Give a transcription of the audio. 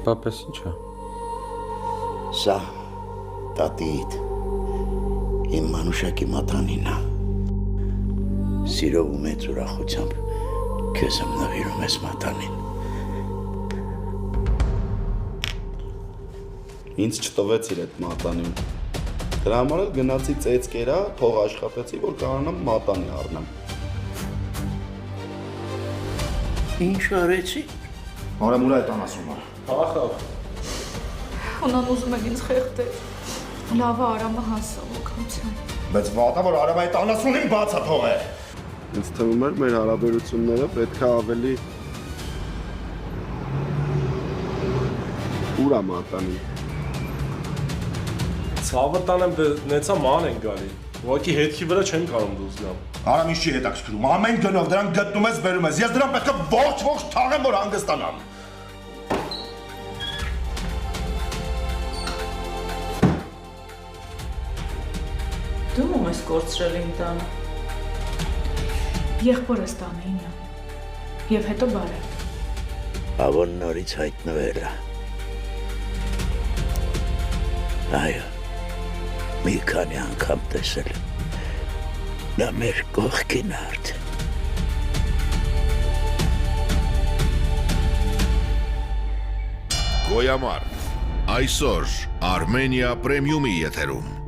Պապես ինչ է։ Սա տատիդ իմ մանուշակի մատանին է։ Սիրով ու մեծ ուրախությամբ քեզ եմ նվիրում ես մատանին։ Ինձ չտվեցիր այդ մատանին։ Դրա համար էլ գնացի ծեծկերա, փող աշխատեցի, որ կարողանամ մատանի առնեմ։ Ինչ արեցի։ Արամ ուր այդ անասումը։ Ախավ։ Ունան ուզում են ինձ խեղդել։ Լավը Արամը հասավ օգնության։ Բայց վատա որ Արամ այդ անասունին բացա թողեր։ Ինձ թվում էր մեր հարաբերությունները պետք է ավելի ուր է մատանի։ Ցավը տանեմ դե նեցա ման են գալի։ Ուղղակի հետքի վրա չեմ կարող դուրս գամ։ Արամ ինչ չի հետաքրքրում։ Ամեն գնով դրան գտնում ես, բերում ես։ Ես դրան պետք է ողջ թաղեմ, որ հանգստանամ։ Դու ում ես կորցրել իմ տանը։ Եղբորս տանեին է։ Եվ հետո բարը։ Ավոն նորից հայտնվել է։ Այո, մի քանի անգամ տեսել եմ։ Նա մեր կողքին է արդեն։ Գոյամար այսօր Արմենիա պրեմիումի եթերում